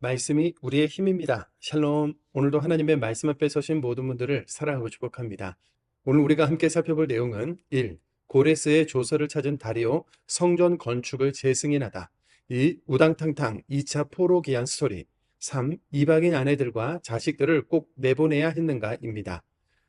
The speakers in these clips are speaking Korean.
말씀이 우리의 힘입니다. 샬롬. 오늘도 하나님의 말씀 앞에 서신 모든 분들을 사랑하고 축복합니다. 오늘 우리가 함께 살펴볼 내용은 1. 고레스의 조서를 찾은 다리오 성전 건축을 재승인하다. 2. 우당탕탕 2차 포로 기한 스토리. 3. 이방인 아내들과 자식들을 꼭 내보내야 했는가입니다.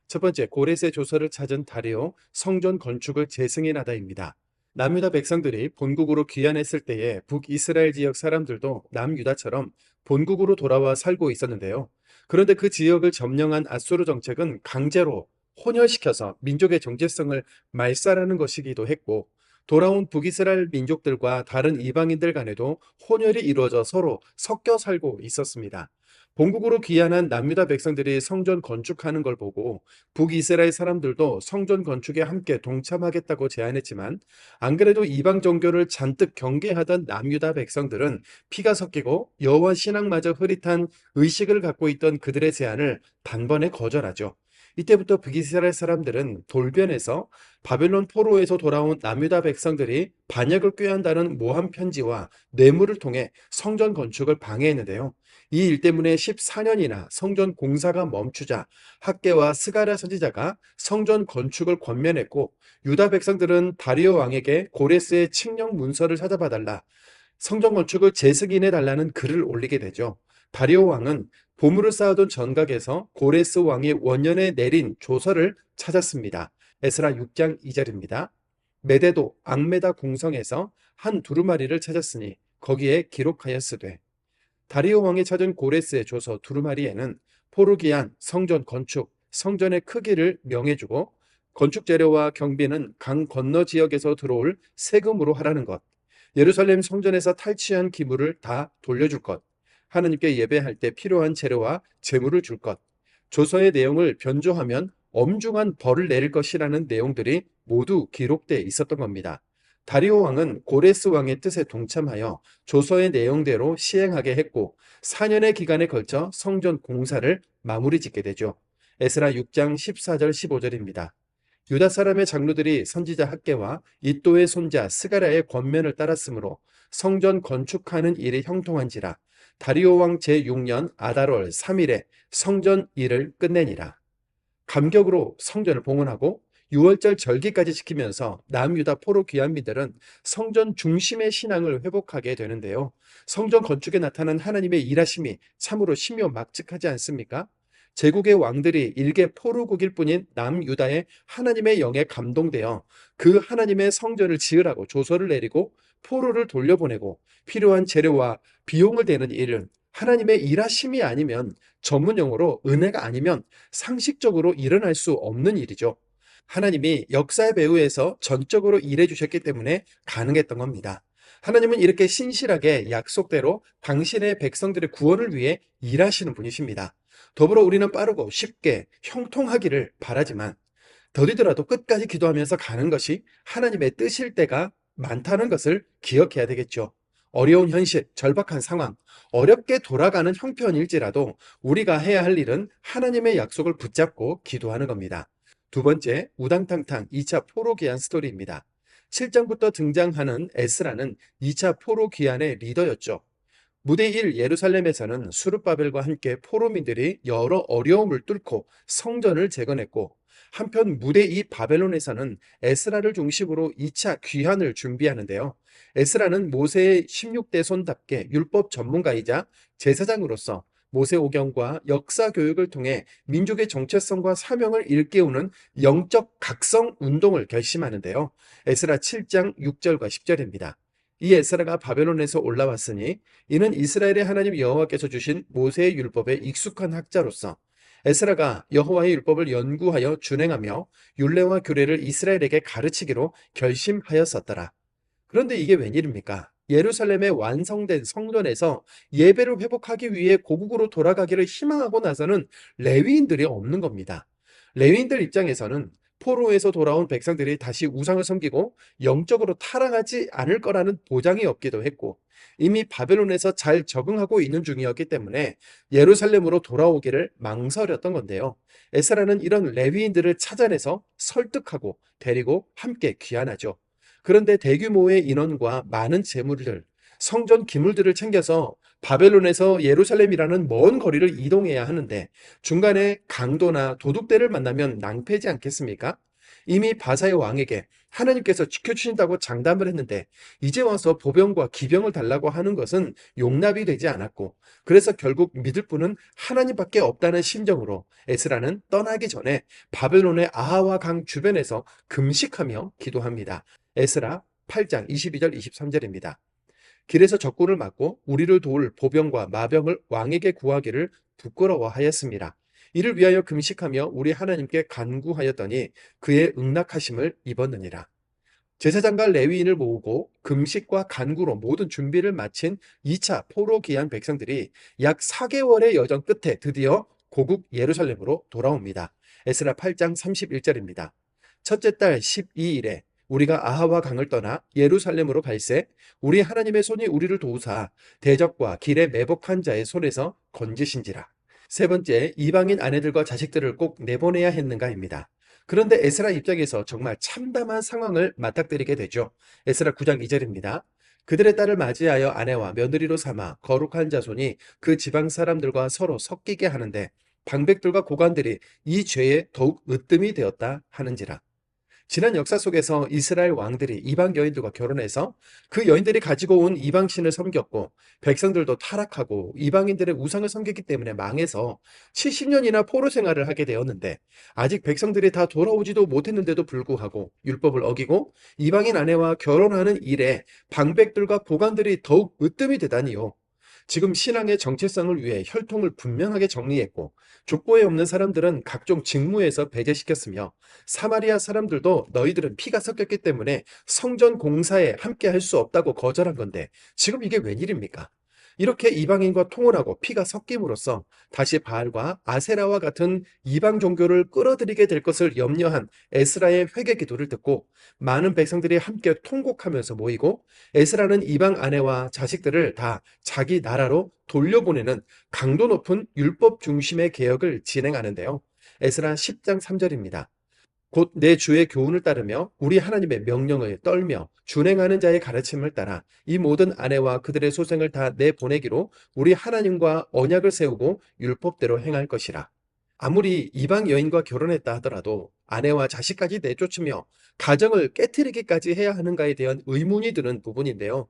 첫 번째, 고레스의 조서를 찾은 다리오 성전 건축을 재승인하다입니다. 남유다 백성들이 본국으로 귀환했을 때에 북이스라엘 지역 사람들도 남유다처럼 본국으로 돌아와 살고 있었는데요. 그런데 그 지역을 점령한 아수르 정책은 강제로 혼혈시켜서 민족의 정체성을 말살하는 것이기도 했고, 돌아온 북이스라엘 민족들과 다른 이방인들 간에도 혼혈이 이루어져 서로 섞여 살고 있었습니다. 본국으로 귀환한 남유다 백성들이 성전 건축하는 걸 보고 북이스라엘 사람들도 성전 건축에 함께 동참하겠다고 제안했지만, 안 그래도 이방 종교를 잔뜩 경계하던 남유다 백성들은 피가 섞이고 여호와 신앙마저 흐릿한 의식을 갖고 있던 그들의 제안을 단번에 거절하죠. 이때부터 북이스라엘 사람들은 돌변해서 바벨론 포로에서 돌아온 남유다 백성들이 반역을 꾀한다는 모함 편지와 뇌물을 통해 성전 건축을 방해했는데요. 이 일 때문에 14년이나 성전 공사가 멈추자 학개와 스가랴 선지자가 성전 건축을 권면했고, 유다 백성들은 다리오 왕에게 고레스의 칙령 문서를 찾아봐 달라, 성전 건축을 재승인해 달라는 글을 올리게 되죠. 다리오 왕은 보물을 쌓아둔 전각에서 고레스 왕이 원년에 내린 조서를 찾았습니다. 에스라 6장 2절입니다. 메대도 앙메다 궁성에서 한 두루마리를 찾았으니 거기에 기록하였으되. 다리오 왕이 찾은 고레스의 조서 두루마리에는 포르기안 성전 건축, 성전의 크기를 명해주고 건축 재료와 경비는 강 건너 지역에서 들어올 세금으로 하라는 것, 예루살렘 성전에서 탈취한 기물을 다 돌려줄 것, 하느님께 예배할 때 필요한 재료와 재물을 줄 것, 조서의 내용을 변조하면 엄중한 벌을 내릴 것이라는 내용들이 모두 기록돼 있었던 겁니다. 다리오 왕은 고레스 왕의 뜻에 동참하여 조서의 내용대로 시행하게 했고, 4년의 기간에 걸쳐 성전 공사를 마무리 짓게 되죠. 에스라 6장 14절 15절입니다. 유다 사람의 장로들이 선지자 학개와 이또의 손자 스가랴의 권면을 따랐으므로 성전 건축하는 일이 형통한지라. 다리오 왕 제6년 아달월 3일에 성전 일을 끝내니라. 감격으로 성전을 봉헌하고 6월절 절기까지 지키면서 남유다 포로 귀환민들은 성전 중심의 신앙을 회복하게 되는데요. 성전 건축에 나타난 하나님의 일하심이 참으로 신묘막측하지 않습니까? 제국의 왕들이 일개 포로국일 뿐인 남유다의 하나님의 영에 감동되어 그 하나님의 성전을 지으라고 조서를 내리고 포로를 돌려보내고 필요한 재료와 비용을 대는 일은 하나님의 일하심이 아니면, 전문 용어로 은혜가 아니면 상식적으로 일어날 수 없는 일이죠. 하나님이 역사의 배후에서 전적으로 일해 주셨기 때문에 가능했던 겁니다. 하나님은 이렇게 신실하게 약속대로 당신의 백성들의 구원을 위해 일하시는 분이십니다. 더불어 우리는 빠르고 쉽게 형통하기를 바라지만, 더디더라도 끝까지 기도하면서 가는 것이 하나님의 뜻일 때가 많다는 것을 기억해야 되겠죠. 어려운 현실, 절박한 상황, 어렵게 돌아가는 형편일지라도 우리가 해야 할 일은 하나님의 약속을 붙잡고 기도하는 겁니다. 두 번째, 우당탕탕 2차 포로 귀환 스토리입니다. 7장부터 등장하는 에스라는 2차 포로 귀환의 리더였죠. 무대 1 예루살렘에서는 수르바벨과 함께 포로민들이 여러 어려움을 뚫고 성전을 재건했고, 한편 무대 2 바벨론에서는 에스라를 중심으로 2차 귀환을 준비하는데요. 에스라는 모세의 16대 손답게 율법 전문가이자 제사장으로서 모세오경과 역사 교육을 통해 민족의 정체성과 사명을 일깨우는 영적 각성 운동을 결심하는데요. 에스라 7장 6절과 10절입니다. 이 에스라가 바벨론에서 올라왔으니 이는 이스라엘의 하나님 여호와께서 주신 모세의 율법에 익숙한 학자로서 에스라가 여호와의 율법을 연구하여 준행하며 율례와 규례를 이스라엘에게 가르치기로 결심하였었더라. 그런데 이게 웬일입니까? 예루살렘의 완성된 성전에서 예배를 회복하기 위해 고국으로 돌아가기를 희망하고 나서는 레위인들이 없는 겁니다. 레위인들 입장에서는 포로에서 돌아온 백성들이 다시 우상을 섬기고 영적으로 타락하지 않을 거라는 보장이 없기도 했고, 이미 바벨론에서 잘 적응하고 있는 중이었기 때문에 예루살렘으로 돌아오기를 망설였던 건데요. 에스라는 이런 레위인들을 찾아내서 설득하고 데리고 함께 귀환하죠. 그런데 대규모의 인원과 많은 재물들, 성전 기물들을 챙겨서 바벨론에서 예루살렘이라는 먼 거리를 이동해야 하는데 중간에 강도나 도둑들을 만나면 낭패지 않겠습니까? 이미 바사의 왕에게 하나님께서 지켜주신다고 장담을 했는데 이제 와서 보병과 기병을 달라고 하는 것은 용납이 되지 않았고 그래서 결국 믿을 분은 하나님밖에 없다는 심정으로 에스라는 떠나기 전에 바벨론의 아하와 강 주변에서 금식하며 기도합니다. 에스라 8장 22절 23절입니다. 길에서 적군을 맞고 우리를 도울 보병과 마병을 왕에게 구하기를 부끄러워하였습니다. 이를 위하여 금식하며 우리 하나님께 간구하였더니 그의 응낙하심을 입었느니라. 제사장과 레위인을 모으고 금식과 간구로 모든 준비를 마친 2차 포로 귀한 백성들이 약 4개월의 여정 끝에 드디어 고국 예루살렘으로 돌아옵니다. 에스라 8장 31절입니다. 첫째 달 12일에 우리가 아하와 강을 떠나 예루살렘으로 갈새 우리 하나님의 손이 우리를 도우사 대적과 길에 매복한 자의 손에서 건지신지라. 세 번째, 이방인 아내들과 자식들을 꼭 내보내야 했는가입니다. 그런데 에스라 입장에서 정말 참담한 상황을 맞닥뜨리게 되죠. 에스라 9장 2절입니다. 그들의 딸을 맞이하여 아내와 며느리로 삼아 거룩한 자손이 그 지방 사람들과 서로 섞이게 하는데 방백들과 고관들이 이 죄에 더욱 으뜸이 되었다 하는지라. 지난 역사 속에서 이스라엘 왕들이 이방 여인들과 결혼해서 그 여인들이 가지고 온 이방신을 섬겼고 백성들도 타락하고 이방인들의 우상을 섬겼기 때문에 망해서 70년이나 포로 생활을 하게 되었는데 아직 백성들이 다 돌아오지도 못했는데도 불구하고 율법을 어기고 이방인 아내와 결혼하는 일에 방백들과 고관들이 더욱 으뜸이 되다니요. 지금 신앙의 정체성을 위해 혈통을 분명하게 정리했고 족보에 없는 사람들은 각종 직무에서 배제시켰으며 사마리아 사람들도 너희들은 피가 섞였기 때문에 성전 공사에 함께 할 수 없다고 거절한 건데 지금 이게 웬일입니까? 이렇게 이방인과 통혼하고 피가 섞임으로써 다시 바알과 아세라와 같은 이방 종교를 끌어들이게 될 것을 염려한 에스라의 회개 기도를 듣고 많은 백성들이 함께 통곡하면서 모이고 에스라는 이방 아내와 자식들을 다 자기 나라로 돌려보내는 강도 높은 율법 중심의 개혁을 진행하는데요. 에스라 10장 3절입니다. 곧 내 주의 교훈을 따르며 우리 하나님의 명령을 떨며 준행하는 자의 가르침을 따라 이 모든 아내와 그들의 소생을 다 내보내기로 우리 하나님과 언약을 세우고 율법대로 행할 것이라. 아무리 이방 여인과 결혼했다 하더라도 아내와 자식까지 내쫓으며 가정을 깨트리기까지 해야 하는가에 대한 의문이 드는 부분인데요.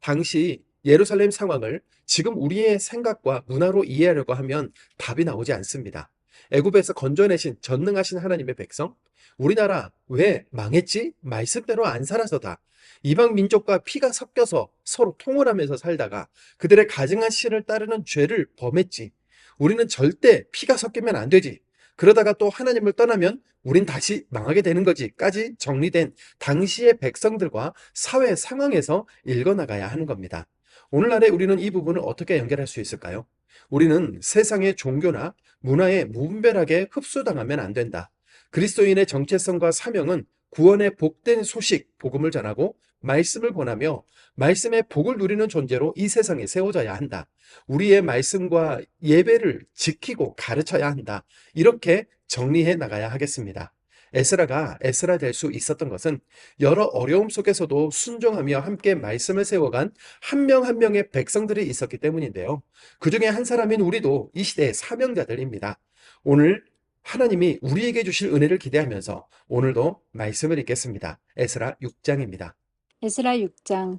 당시 예루살렘 상황을 지금 우리의 생각과 문화로 이해하려고 하면 답이 나오지 않습니다. 애굽에서 건져내신 전능하신 하나님의 백성, 우리나라 왜 망했지? 말씀대로 안 살아서다. 이방 민족과 피가 섞여서 서로 통혼하면서 살다가 그들의 가증한 신을 따르는 죄를 범했지. 우리는 절대 피가 섞이면 안 되지. 그러다가 또 하나님을 떠나면 우린 다시 망하게 되는 거지까지 정리된 당시의 백성들과 사회 상황에서 읽어나가야 하는 겁니다. 오늘날에 우리는 이 부분을 어떻게 연결할 수 있을까요? 우리는 세상의 종교나 문화에 무분별하게 흡수당하면 안 된다. 그리스도인의 정체성과 사명은 구원의 복된 소식, 복음을 전하고 말씀을 권하며 말씀의 복을 누리는 존재로 이 세상에 세워져야 한다. 우리의 말씀과 예배를 지키고 가르쳐야 한다. 이렇게 정리해 나가야 하겠습니다. 에스라가 에스라 될 수 있었던 것은 여러 어려움 속에서도 순종하며 함께 말씀을 세워간 한 명 한 명의 백성들이 있었기 때문인데요. 그 중에 한 사람인 우리도 이 시대의 사명자들입니다. 오늘 하나님이 우리에게 주실 은혜를 기대하면서 오늘도 말씀을 읽겠습니다. 에스라 6장입니다. 에스라 6장.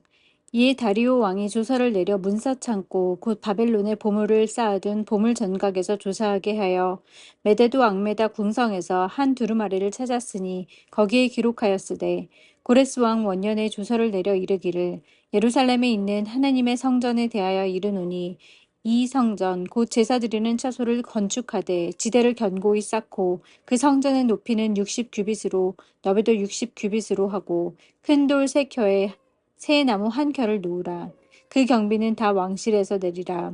이에 다리오 왕이 조서를 내려 문사 창고 곧 바벨론에 보물을 쌓아둔 보물 전각에서 조사하게 하여 메데도 앙메다 궁성에서 한 두루마리를 찾았으니 거기에 기록하였으되 고레스 왕 원년에 조서를 내려 이르기를 예루살렘에 있는 하나님의 성전에 대하여 이르노니 이 성전 곧 제사 드리는 처소를 건축하되 지대를 견고히 쌓고 그 성전의 높이는 60규빗으로 너비도 60규빗으로 하고 큰 돌 3켜에 새 나무 한 켜를 놓으라. 그 경비는 다 왕실에서 내리라.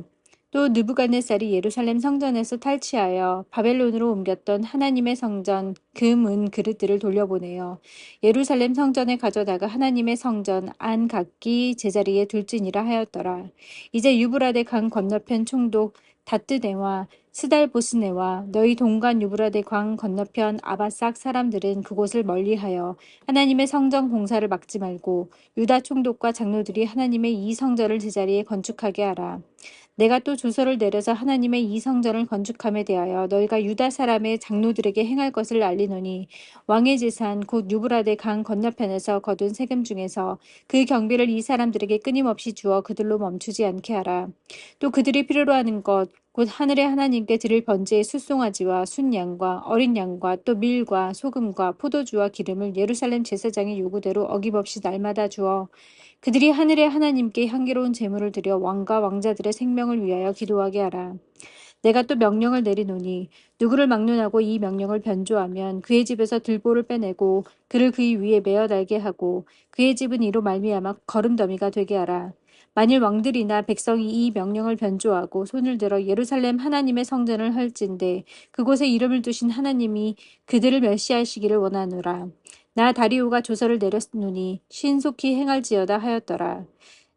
또 느부갓네살이 예루살렘 성전에서 탈취하여 바벨론으로 옮겼던 하나님의 성전 금, 은 그릇들을 돌려보내어 예루살렘 성전에 가져다가 하나님의 성전 안 각기 제자리에 둘지니라 하였더라. 이제 유브라데 강 건너편 총독 다뜨네와 스달보스네와 너희 동간 유브라데 광 건너편 아바삭 사람들은 그곳을 멀리하여 하나님의 성전 공사를 막지 말고 유다 총독과 장로들이 하나님의 이 성전을 제자리에 건축하게 하라. 내가 또 조서를 내려서 하나님의 이 성전을 건축함에 대하여 너희가 유다 사람의 장로들에게 행할 것을 알리노니 왕의 재산 곧 유브라데 강 건너편에서 거둔 세금 중에서 그 경비를 이 사람들에게 끊임없이 주어 그들로 멈추지 않게 하라. 또 그들이 필요로 하는 것 곧 하늘의 하나님께 드릴 번제의 숫송아지와 순양과 어린 양과 또 밀과 소금과 포도주와 기름을 예루살렘 제사장의 요구대로 어김없이 날마다 주어 그들이 하늘의 하나님께 향기로운 제물을 드려 왕과 왕자들의 생명을 위하여 기도하게 하라. 내가 또 명령을 내리노니 누구를 막론하고 이 명령을 변조하면 그의 집에서 들보를 빼내고 그를 그의 위에 메어 달게 하고 그의 집은 이로 말미암아 거름더미가 되게 하라. 만일 왕들이나 백성이 이 명령을 변조하고 손을 들어 예루살렘 하나님의 성전을 헐진대 그곳에 이름을 두신 하나님이 그들을 멸시하시기를 원하노라. 나 다리오가 조서를 내렸노니 신속히 행할지어다 하였더라.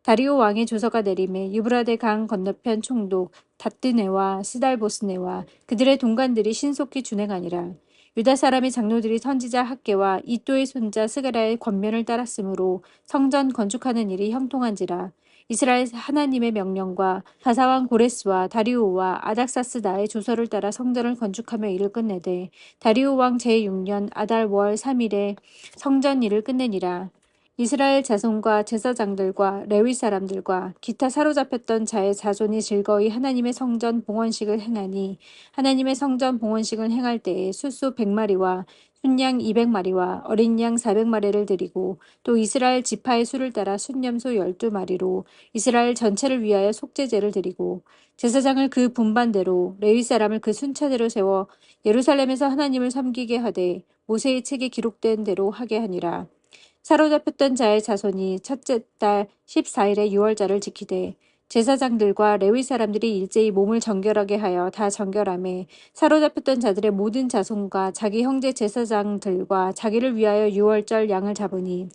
다리오 왕의 조서가 내림에 유브라데 강 건너편 총독 다뜨네와 스달보스네와 그들의 동관들이 신속히 준행하니라. 유다 사람의 장로들이 선지자 학계와 이또의 손자 스가랴의 권면을 따랐으므로 성전 건축하는 일이 형통한지라. 이스라엘 하나님의 명령과 바사왕 고레스와 다리오와 아닥사스다의 조서를 따라 성전을 건축하며 일을 끝내되 다리오 왕 제6년 아달 월 3일에 성전 일을 끝내니라. 이스라엘 자손과 제사장들과 레위 사람들과 기타 사로잡혔던 자의 자손이 즐거이 하나님의 성전 봉헌식을 행하니 하나님의 성전 봉헌식을 행할 때에 숫소 100마리와 순양 200마리와 어린 양 400마리를 드리고 또 이스라엘 지파의 수를 따라 순염소 12마리로 이스라엘 전체를 위하여 속죄제를 드리고 제사장을 그 분반대로 레위 사람을 그 순차대로 세워 예루살렘에서 하나님을 섬기게 하되 모세의 책에 기록된 대로 하게 하니라. 사로잡혔던 자의 자손이 첫째 달 14일에 유월절을 지키되 제사장들과 레위 사람들이 일제히 몸을 정결하게 하여 다 정결함에 사로잡혔던 자들의 모든 자손과 자기 형제 제사장들과 자기를 위하여 유월절 양을 잡으니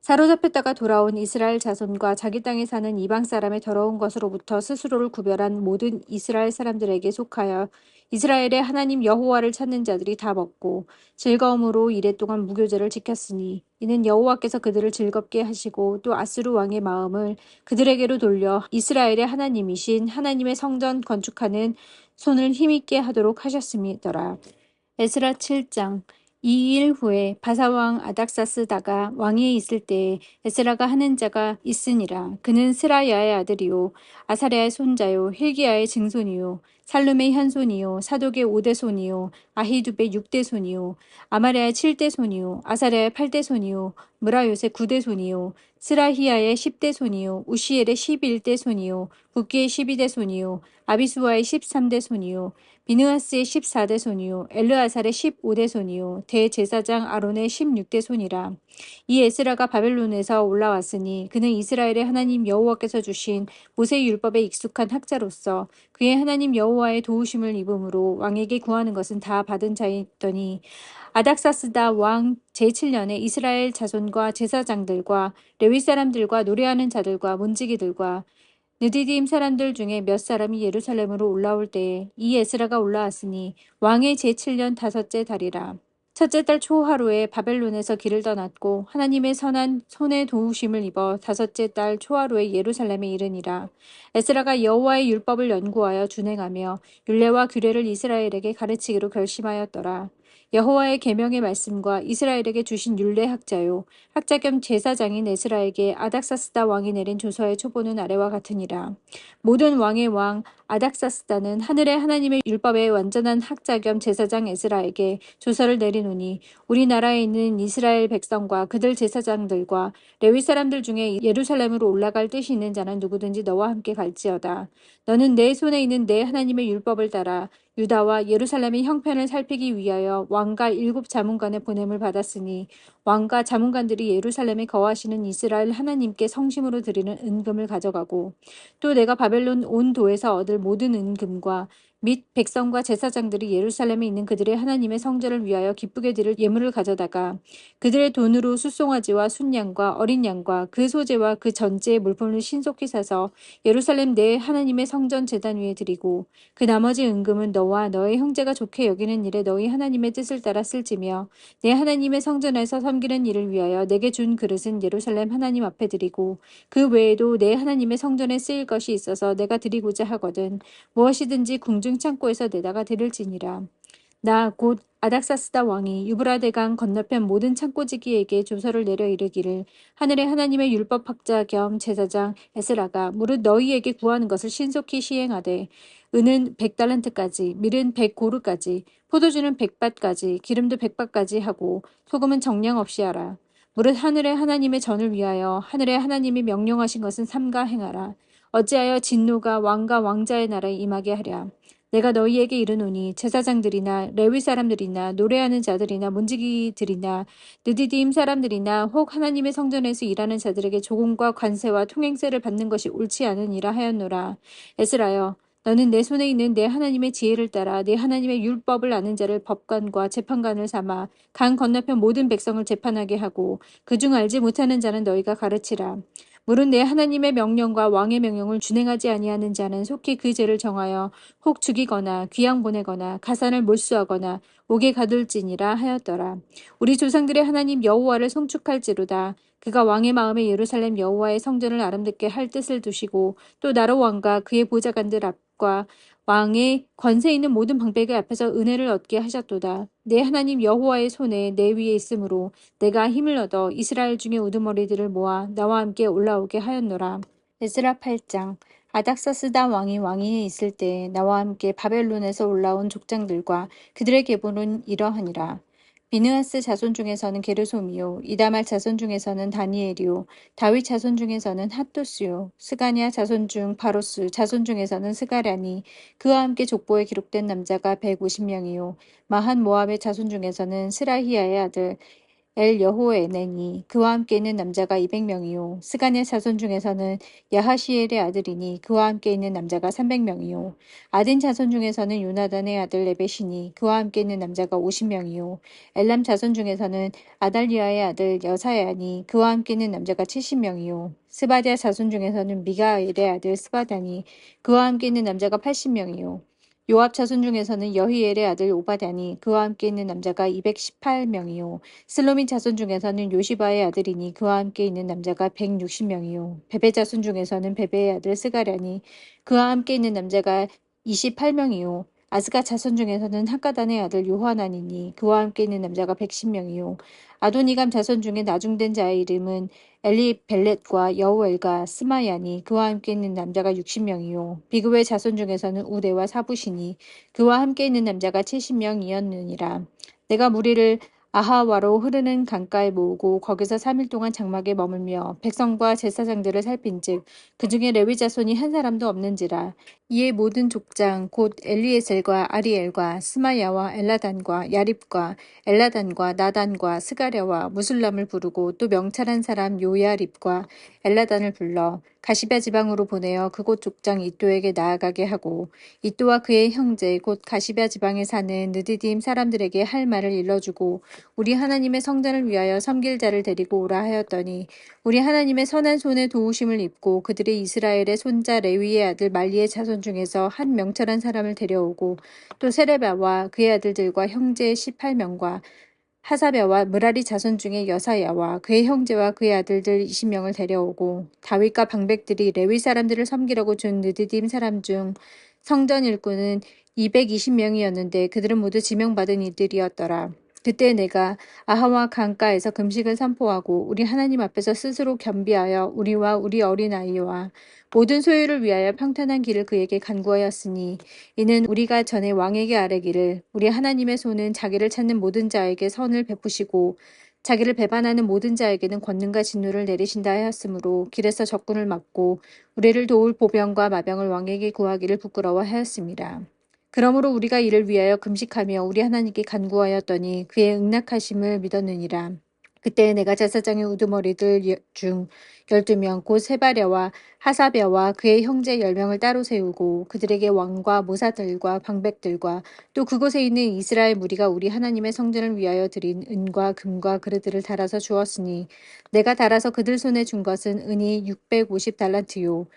사로잡혔다가 돌아온 이스라엘 자손과 자기 땅에 사는 이방 사람의 더러운 것으로부터 스스로를 구별한 모든 이스라엘 사람들에게 속하여 이스라엘의 하나님 여호와를 찾는 자들이 다 먹고 즐거움으로 이랫동안 무교제를 지켰으니 이는 여호와께서 그들을 즐겁게 하시고 또 아스루 왕의 마음을 그들에게로 돌려 이스라엘의 하나님이신 하나님의 성전 건축하는 손을 힘있게 하도록 하셨음이더라. 에스라 7장. 이 일 후에 바사왕 아닥사스다가 왕위에 있을 때에 에스라가 하는 자가 있으니라. 그는 스라야의 아들이요 아사랴의 손자요 힐기야의 증손이요 살룸의 현손이요 사독의 5대 손이요 아히두베의 6대 손이요 아마랴의 7대 손이요 아사랴의 8대 손이요 무라요의 9대 손이요 스라히야의 10대 손이요 우시엘의 11대 손이요 붓기의 12대 손이요 아비수와의 13대 손이요 비느하스의 14대 손이요 엘르아살의 15대 손이요 대제사장 아론의 16대 손이라. 이 에스라가 바벨론에서 올라왔으니 그는 이스라엘의 하나님 여호와께서 주신 모세 율법에 익숙한 학자로서 그의 하나님 여호와의 도우심을 입음으로 왕에게 구하는 것은 다 받은 자였더니 아닥사스다 왕 제7년에 이스라엘 자손과 제사장들과 레위 사람들과 노래하는 자들과 문지기들과 느디딤 사람들 중에 몇 사람이 예루살렘으로 올라올 때에 이 에스라가 올라왔으니 왕의 제7년 다섯째 달이라. 첫째 달 초하루에 바벨론에서 길을 떠났고 하나님의 선한 손의 도우심을 입어 다섯째 달 초하루에 예루살렘에 이르니라. 에스라가 여호와의 율법을 연구하여 준행하며 율례와 규례를 이스라엘에게 가르치기로 결심하였더라. 여호와의 계명의 말씀과 이스라엘에게 주신 율례 학자요 학자 겸 제사장인 에스라에게 아닥사스다 왕이 내린 조서의 초보는 아래와 같으니라. 모든 왕의 왕 아닥사스다는 하늘의 하나님의 율법의 완전한 학자 겸 제사장 에스라에게 조서를 내리노니 우리나라에 있는 이스라엘 백성과 그들 제사장들과 레위 사람들 중에 예루살렘으로 올라갈 뜻이 있는 자는 누구든지 너와 함께 갈지어다. 너는 내 손에 있는 내 하나님의 율법을 따라 유다와 예루살렘의 형편을 살피기 위하여 왕과 7 자문관의 보냄을 받았으니 왕과 자문관들이 예루살렘에 거하시는 이스라엘 하나님께 성심으로 드리는 은금을 가져가고 또 내가 바벨론 온 도에서 얻을 모든 은금과 및 백성과 제사장들이 예루살렘에 있는 그들의 하나님의 성전을 위하여 기쁘게 드릴 예물을 가져다가 그들의 돈으로 숫송아지와 순양과 어린 양과 그 소재와 그 전제의 물품을 신속히 사서 예루살렘 내 하나님의 성전 제단 위에 드리고 그 나머지 은금은 너와 너의 형제가 좋게 여기는 일에 너희 하나님의 뜻을 따라 쓸지며 내 하나님의 성전에서 섬기는 일을 위하여 내게 준 그릇은 예루살렘 하나님 앞에 드리고 그 외에도 내 하나님의 성전에 쓰일 것이 있어서 내가 드리고자 하거든 무엇이든지 궁중 창고에서 내다가 드릴지니라. 나 곧 아닥사스다 왕이 유브라데강 건너편 모든 창고지기에게 조서를 내려 이르기를 하늘의 하나님의 율법학자 겸 제사장 에스라가 무릇 너희에게 구하는 것을 신속히 시행하되 은은 100달란트까지 밀은 100고르까지 포도주는 100밭까지 기름도 100밭까지 하고 소금은 정량 없이 하라. 무릇 하늘의 하나님의 전을 위하여 하늘의 하나님이 명령하신 것은 삼가 행하라. 어찌하여 진노가 왕과 왕자의 나라에 임하게 하랴. 내가 너희에게 이르노니 제사장들이나 레위 사람들이나 노래하는 자들이나 문지기들이나 느디딤 사람들이나 혹 하나님의 성전에서 일하는 자들에게 조공과 관세와 통행세를 받는 것이 옳지 않으니라 하였노라. 에스라여 너는 내 손에 있는 내 하나님의 지혜를 따라 내 하나님의 율법을 아는 자를 법관과 재판관을 삼아 강 건너편 모든 백성을 재판하게 하고 그중 알지 못하는 자는 너희가 가르치라. 무릇 내 하나님의 명령과 왕의 명령을 준행하지 아니하는 자는 속히 그 죄를 정하여 혹 죽이거나 귀양 보내거나 가산을 몰수하거나 옥에 가둘지니라 하였더라. 우리 조상들의 하나님 여호와를 송축할지로다. 그가 왕의 마음에 예루살렘 여호와의 성전을 아름답게 할 뜻을 두시고 또 나로 왕과 그의 보좌관들 앞과 왕의 권세 있는 모든 방백의 앞에서 은혜를 얻게 하셨도다. 내 하나님 여호와의 손에 내 위에 있으므로 내가 힘을 얻어 이스라엘 중에 우두머리들을 모아 나와 함께 올라오게 하였노라. 에스라 8장. 아닥사스다 왕이 왕위에 있을 때 나와 함께 바벨론에서 올라온 족장들과 그들의 계보는 이러하니라. 비느하스 자손 중에서는 게르솜이요 이다말 자손 중에서는 다니엘이요 다윗 자손 중에서는 핫도스요 스가냐 자손 중 바로스 자손 중에서는 스가랴니 그와 함께 족보에 기록된 남자가 150명이요 마한 모압의 자손 중에서는 스라히야의 아들 엘 여호에네니 그와 함께 있는 남자가 200명이요 스가냐 자손 중에서는 야하시엘의 아들이니 그와 함께 있는 남자가 300명이요 아딘 자손 중에서는 요나단의 아들 레베시니 그와 함께 있는 남자가 50명이요 엘람 자손 중에서는 아달리아의 아들 여사야니 그와 함께 있는 남자가 70명이요 스바디아 자손 중에서는 미가엘의 아들 스바다니 그와 함께 있는 남자가 80명이요 요압 자손 중에서는 여히엘의 아들 오바다니 그와 함께 있는 남자가 218명이요 슬로민 자손 중에서는 요시바의 아들이니 그와 함께 있는 남자가 160명이요 베베 자손 중에서는 베베의 아들 스가랴니 그와 함께 있는 남자가 28명이요 아스가 자손 중에서는 학가단의 아들 요하나니니 그와 함께 있는 남자가 110명이요 아도니감 자손 중에 나중된 자의 이름은 엘리벨렛과 여우엘과 스마야니 그와 함께 있는 남자가 60명이요 비그의 자손 중에서는 우대와 사부시니 그와 함께 있는 남자가 70명이었느니라 내가 무리를 아하와로 흐르는 강가에 모으고 거기서 3일 동안 장막에 머물며 백성과 제사장들을 살핀즉 그 중에 레위 자손이 한 사람도 없는지라 이에 모든 족장 곧 엘리에셀과 아리엘과 스마야와 엘라단과 야립과 엘라단과 나단과 스가랴와 무술람을 부르고 또 명찰한 사람 요야립과 엘라단을 불러 가시베 지방으로 보내어 그곳 족장 이또에게 나아가게 하고 이또와 그의 형제 곧 가시베 지방에 사는 느디딤 사람들에게 할 말을 일러주고 우리 하나님의 성전을 위하여 섬길 자를 데리고 오라 하였더니 우리 하나님의 선한 손에 도우심을 입고 그들이 이스라엘의 손자 레위의 아들 말리의 자손 중에서 한 명철한 사람을 데려오고 또 세레바와 그의 아들들과 형제 18명과 하사랴와 므라리 자손 중에 여사야와 그의 형제와 그의 아들들 20명을 데려오고 다윗과 방백들이 레위 사람들을 섬기려고 준 느디딤 사람 중 성전 일꾼은 220명이었는데 그들은 모두 지명받은 이들이었더라. 그때 내가 아하와 강가에서 금식을 선포하고 우리 하나님 앞에서 스스로 겸비하여 우리와 우리 어린아이와 모든 소유를 위하여 평탄한 길을 그에게 간구하였으니 이는 우리가 전에 왕에게 아뢰기를 우리 하나님의 손은 자기를 찾는 모든 자에게 선을 베푸시고 자기를 배반하는 모든 자에게는 권능과 진노를 내리신다 하였으므로 길에서 적군을 막고 우리를 도울 보병과 마병을 왕에게 구하기를 부끄러워하였습니다. 그러므로 우리가 이를 위하여 금식하며 우리 하나님께 간구하였더니 그의 응낙하심을 믿었느니라. 그때 내가 제사장의 우두머리들 중 12명 곧 세바랴와 하사랴와 그의 형제 10명을 따로 세우고 그들에게 왕과 모사들과 방백들과 또 그곳에 있는 이스라엘 무리가 우리 하나님의 성전을 위하여 드린 은과 금과 그릇들을 달아서 주었으니 내가 달아서 그들 손에 준 것은 은이 650달란트요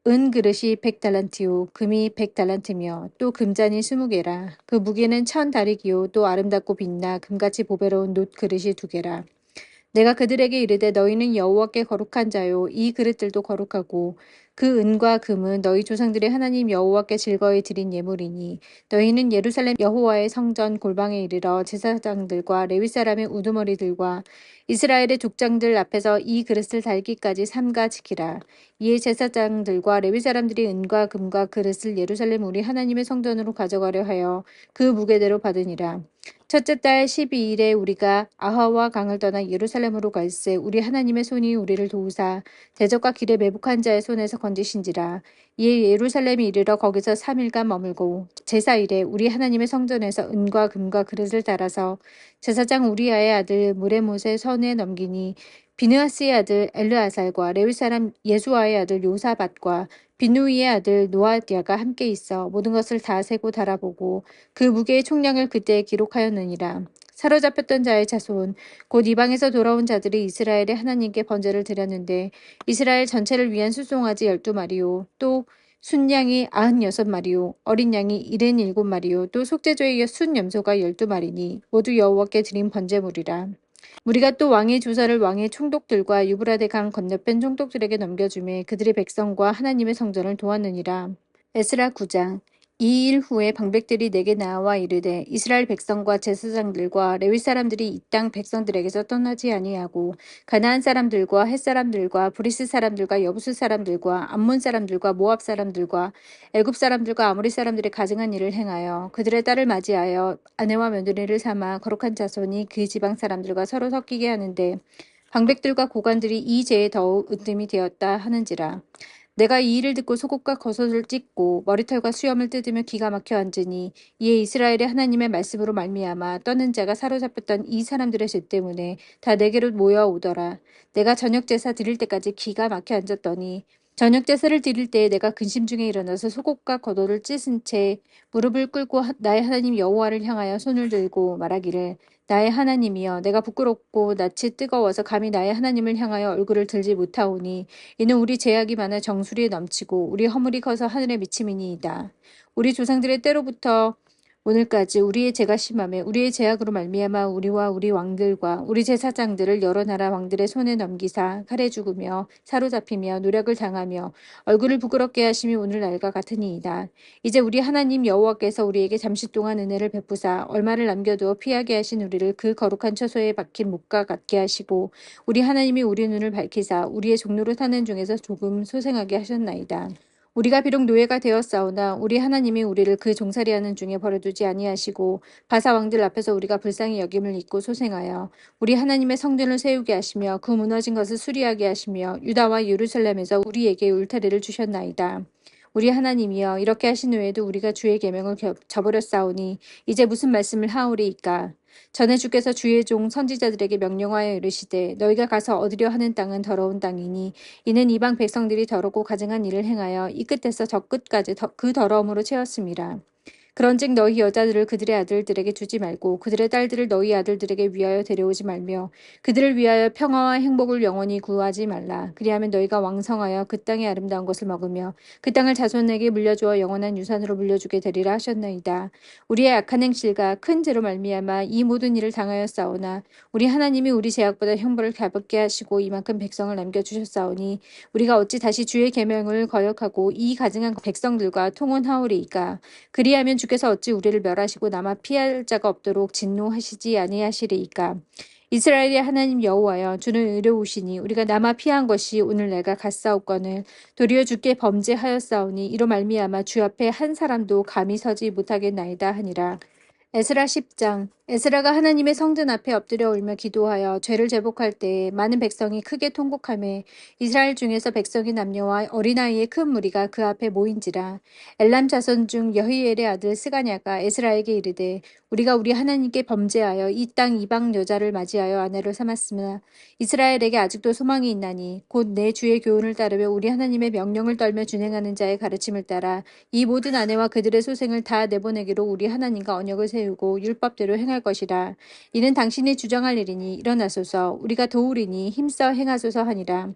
은 그릇이 100달란트요 금이 100달란트며 또 금잔이 20개라 그 무게는 1000다리기요 또 아름답고 빛나 금같이 보배로운 놋 그릇이 2개라 내가 그들에게 이르되 너희는 여호와께 거룩한 자요 이 그릇들도 거룩하고 그 은과 금은 너희 조상들의 하나님 여호와께 즐거이 드린 예물이니 너희는 예루살렘 여호와의 성전 골방에 이르러 제사장들과 레위 사람의 우두머리들과 이스라엘의 족장들 앞에서 이 그릇을 달기까지 삼가 지키라. 이에 제사장들과 레위 사람들이 은과 금과 그릇을 예루살렘 우리 하나님의 성전으로 가져가려 하여 그 무게대로 받으니라. 첫째 달 12일에 우리가 아하와 강을 떠나 예루살렘으로 갈새 우리 하나님의 손이 우리를 도우사 대적과 길에 매복한 자의 손에서 건지신지라. 이에 예루살렘에 이르러 거기서 3일간 머물고 제사일에 우리 하나님의 성전에서 은과 금과 그릇을 달아서 제사장 우리아의 아들 무레못의 손에 넘기니 비느하스의 아들 엘르아살과 레위 사람 예수아의 아들 요사밧과 비누이의 아들 노아디아가 함께 있어 모든 것을 다 세고 달아보고 그 무게의 총량을 그때 기록하였느니라. 사로잡혔던 자의 자손 곧 이방에서 돌아온 자들이 이스라엘의 하나님께 번제를 드렸는데 이스라엘 전체를 위한 수송아지 12마리요 또 순양이 96마리요 어린 양이 77마리요 또 속죄조에 이어 순염소가 12마리니 모두 여호와께 드린 번제물이라. 우리가 또 왕의 조사를 왕의 총독들과 유브라데 강 건너편 총독들에게 넘겨주매 그들이 백성과 하나님의 성전을 도왔느니라. 에스라 9장. 이 일 후에 방백들이 내게 나와 이르되 이스라엘 백성과 제사장들과 레위 사람들이 이 땅 백성들에게서 떠나지 아니하고 가나안 사람들과 헷 사람들과 브리스 사람들과 여부스 사람들과 암몬 사람들과 모압 사람들과 애굽 사람들과 아모리 사람들이 가증한 일을 행하여 그들의 딸을 맞이하여 아내와 며느리를 삼아 거룩한 자손이 그 지방 사람들과 서로 섞이게 하는데 방백들과 고관들이 이 죄에 더욱 으뜸이 되었다 하는지라. 내가 이 일을 듣고 속옷과 겉옷을 찢고 머리털과 수염을 뜯으며 기가 막혀 앉으니 이에 이스라엘의 하나님의 말씀으로 말미암아 떠는 자가 사로잡혔던 이 사람들의 죄 때문에 다 내게로 모여오더라. 내가 저녁 제사 드릴 때까지 기가 막혀 앉았더니 저녁 제사를 드릴 때에 내가 근심 중에 일어나서 속옷과 겉옷을 찢은 채 무릎을 꿇고 나의 하나님 여호와를 향하여 손을 들고 말하기를 나의 하나님이여 내가 부끄럽고 낯이 뜨거워서 감히 나의 하나님을 향하여 얼굴을 들지 못하오니 이는 우리 죄악이 많아 정수리에 넘치고 우리 허물이 커서 하늘에 미침이니이다. 우리 조상들의 때로부터 오늘까지 우리의 죄가 심하며 우리의 죄악으로 말미암아 우리와 우리 왕들과 우리 제사장들을 여러 나라 왕들의 손에 넘기사 칼에 죽으며 사로잡히며 노력을 당하며 얼굴을 부끄럽게 하심이 오늘날과 같으니이다. 이제 우리 하나님 여호와께서 우리에게 잠시 동안 은혜를 베푸사 얼마를 남겨두어 피하게 하신 우리를 그 거룩한 처소에 박힌 목과 같게 하시고 우리 하나님이 우리 눈을 밝히사 우리의 종로로 사는 중에서 조금 소생하게 하셨나이다. 우리가 비록 노예가 되었사오나 우리 하나님이 우리를 그 종살이하는 중에 버려두지 아니하시고 바사 왕들 앞에서 우리가 불쌍히 여김을 잊고 소생하여 우리 하나님의 성전을 세우게 하시며 그 무너진 것을 수리하게 하시며 유다와 예루살렘에서 우리에게 울타리를 주셨나이다. 우리 하나님이여 이렇게 하신 후에도 우리가 주의 계명을 저버렸사오니 이제 무슨 말씀을 하오리이까. 전에 주께서 주의 종 선지자들에게 명령하여 이르시되 너희가 가서 얻으려 하는 땅은 더러운 땅이니 이는 이방 백성들이 더럽고 가증한 일을 행하여 이 끝에서 저 끝까지 그 더러움으로 채웠음이라. 그런즉 너희 여자들을 그들의 아들들에게 주지 말고 그들의 딸들을 너희 아들들에게 위하여 데려오지 말며 그들을 위하여 평화와 행복을 영원히 구하지 말라. 그리하면 너희가 왕성하여 그 땅의 아름다운 것을 먹으며 그 땅을 자손에게 물려주어 영원한 유산으로 물려주게 되리라 하셨나이다. 우리의 악한 행실과 큰 죄로 말미암아 이 모든 일을 당하였사오나 우리 하나님이 우리 죄악보다 형벌을 가볍게 하시고 이만큼 백성을 남겨주셨사오니 우리가 어찌 다시 주의 계명을 거역하고 이 가증한 백성들과 통혼하오리이까. 그리하면 주께서 어찌 우리를 멸하시고 남아 피할 자가 없도록 진노하시지 아니하시리이까. 이스라엘의 하나님 여호와여 주는 의로우시니 우리가 남아 피한 것이 오늘 내가 갔사옵거늘 도리어 주께 범죄하였사오니 이로 말미암아 주 앞에 한 사람도 감히 서지 못하겠나이다 하니라. 에스라 10장. 에스라가 하나님의 성전 앞에 엎드려 울며 기도하여 죄를 제복할 때에 많은 백성이 크게 통곡하매 이스라엘 중에서 백성의 남녀와 어린아이의 큰 무리가 그 앞에 모인지라. 엘람 자손 중 여히엘의 아들 스가냐가 에스라에게 이르되 우리가 우리 하나님께 범죄하여 이 땅 이방 여자를 맞이하여 아내로 삼았으나 이스라엘에게 아직도 소망이 있나니 곧 내 주의 교훈을 따르며 우리 하나님의 명령을 떨며 준행하는 자의 가르침을 따라 이 모든 아내와 그들의 소생을 다 내보내기로 우리 하나님과 언약을 세우고 율법대로 행할 것이라. 이는 당신이 주장할 일이니 일어나소서 우리가 도우리니 힘써 행하소서 하니라.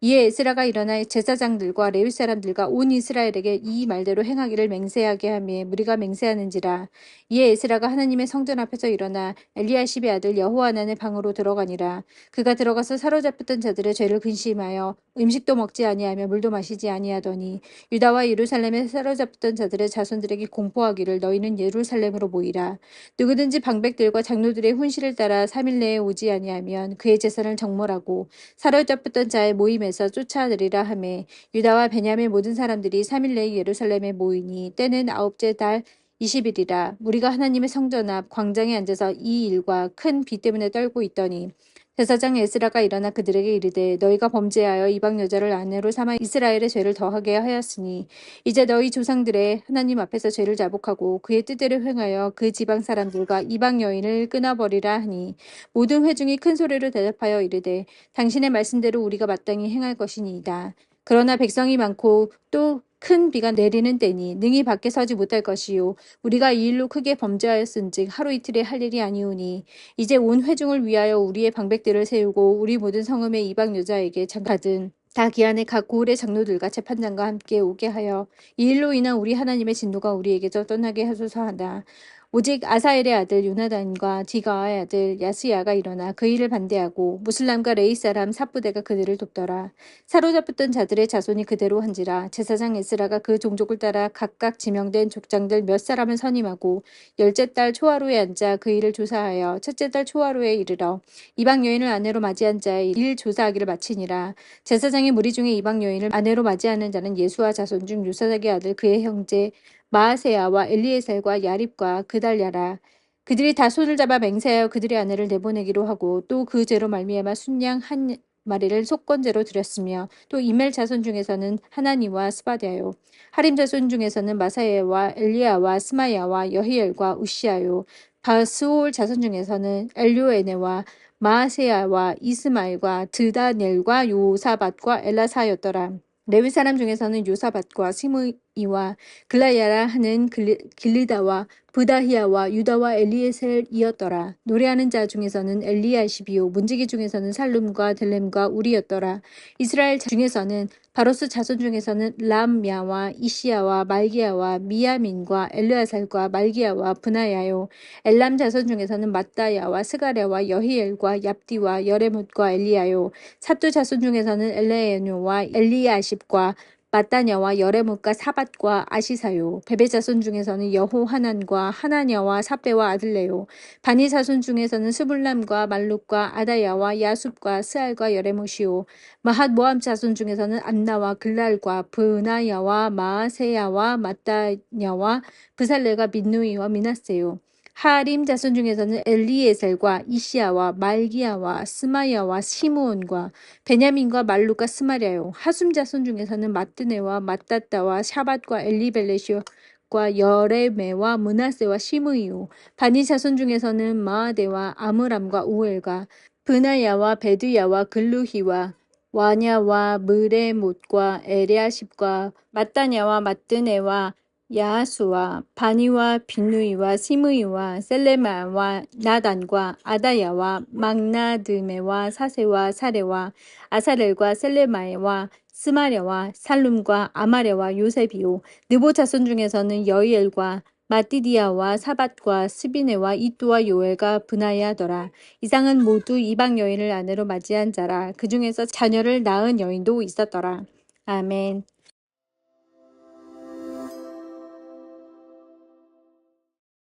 이에 에스라가 일어나 제사장들과 레위 사람들과 온 이스라엘에게 이 말대로 행하기를 맹세하게 하며 무리가 맹세하는지라. 이에 에스라가 하나님의 성전 앞에서 일어나 엘리야십의 아들 여호하난의 방으로 들어가니라. 그가 들어가서 사로잡혔던 자들의 죄를 근심하여 음식도 먹지 아니하며 물도 마시지 아니하더니 유다와 예루살렘에 사로잡혔던 자들의 자손들에게 공포하기를 너희는 예루살렘으로 모이라. 누구든지 방백들과 장로들의 훈시를 따라 3일 내에 오지 아니하면 그의 재산을 정몰하고 사로잡혔던 자의 모임에서 쫓아내리라 하매 유다와 베냐민 모든 사람들이 3일 내에 예루살렘에 모이니 때는 9째 달 20일이라. 우리가 하나님의 성전 앞 광장에 앉아서 이 일과 큰 비 때문에 떨고 있더니 제사장 에스라가 일어나 그들에게 이르되 너희가 범죄하여 이방 여자를 아내로 삼아 이스라엘의 죄를 더하게 하였으니 이제 너희 조상들의 하나님 앞에서 죄를 자복하고 그의 뜻대로 행하여 그 지방 사람들과 이방 여인을 끊어버리라 하니 모든 회중이 큰 소리로 대답하여 이르되 당신의 말씀대로 우리가 마땅히 행할 것이니이다. 그러나 백성이 많고 또 큰 비가 내리는 때니 능히 밖에 서지 못할 것이요 우리가 이 일로 크게 범죄하였은즉 하루 이틀에 할 일이 아니오니 이제 온 회중을 위하여 우리의 방백들을 세우고 우리 모든 성읍의 이방 여자에게 장가든 다 기한에 각 고을의 장로들과 재판장과 함께 오게 하여 이 일로 인한 우리 하나님의 진노가 우리에게서 떠나게 하소서 하다. 오직 아사엘의 아들 요나단과 디가의 아들 야스야가 일어나 그 일을 반대하고 무슬람과 레이 사람 삽부대가 그들을 돕더라. 사로잡혔던 자들의 자손이 그대로 한지라. 제사장 에스라가 그 종족을 따라 각각 지명된 족장들 몇 사람을 선임하고 10째 달 초하루에 앉아 그 일을 조사하여 첫째 달 초하루에 이르러 이방 여인을 아내로 맞이한 자의 일 조사하기를 마치니라. 제사장의 무리 중에 이방 여인을 아내로 맞이하는 자는 예수와 자손 중 요사닥의 아들 그의 형제 마아세야와 엘리에셀과 야립과 그달랴라. 그들이 다 손을 잡아 맹세하여 그들의 아내를 내보내기로 하고 또 그 죄로 말미암아 순양 한 마리를 속건제로 드렸으며 또 이멜 자손 중에서는 하나니와 스바데요 하림 자손 중에서는 마사야와 엘리야와 스마야와 여히엘과 우시아요 바스올 자손 중에서는 엘료에네와 마아세야와 이스마엘과 드다넬과 요사밭과 엘라사였더라. 레위 사람 중에서는 요사밭과 시므이와 글라야라 하는 길리다와 부다히야와 유다와 엘리에셀이었더라. 노래하는 자 중에서는 엘리야시비요 문지기 중에서는 살룸과 델렘과 우리였더라. 이스라엘 중에서는 바로스 자손 중에서는 람야와 이시야와 말기야와 미야민과 엘르아살과 말기야와 브나야요 엘람 자손 중에서는 mat다야와 스가랴와 여히엘과 얍디와 여레못과 엘리야요 삽두 자손 중에서는 엘레에뇨와 엘리야십과 마따냐와 여레못과 사밧과 아시사요 베베 자손 중에서는 여호하난과 하나냐와 사베와 아들레요 바니 자손 중에서는 스불람과 말룩과 아다야와 야숲과 스알과 여레못이요 마핫 모함 자손 중에서는 안나와 글랄과 브나야와 마아세야와 마따냐와 브살레가 민누이와 미나세요 하림 자손 중에서는 엘리에셀과 이시야와 말기야와 스마야와 시므온과 베냐민과 말루가 스마랴요 하숨 자손 중에서는 마뜨네와 마따따와 샤밧과 엘리벨렛과 여레메와 문하세와 시므이요 바니 자손 중에서는 마아데와 아므람과 우엘과 브나야와 베드야와 글루히와 와냐와 무레못과 에레아십과 마따냐와 마뜨네와 야하수와 바니와 빈누이와 시므이와 셀레마와 나단과 아다야와 막나드메와 사세와 사레와 아사렐과 셀레마와 스마랴와 살룸과 아마랴와 요셉이요 느보 자손 중에서는 여이엘과 마띠디아와 사밧과 스비네와 이뚜와 요엘과 브나야더라. 이상은 모두 이방 여인을 아내로 맞이한 자라. 그 중에서 자녀를 낳은 여인도 있었더라. 아멘.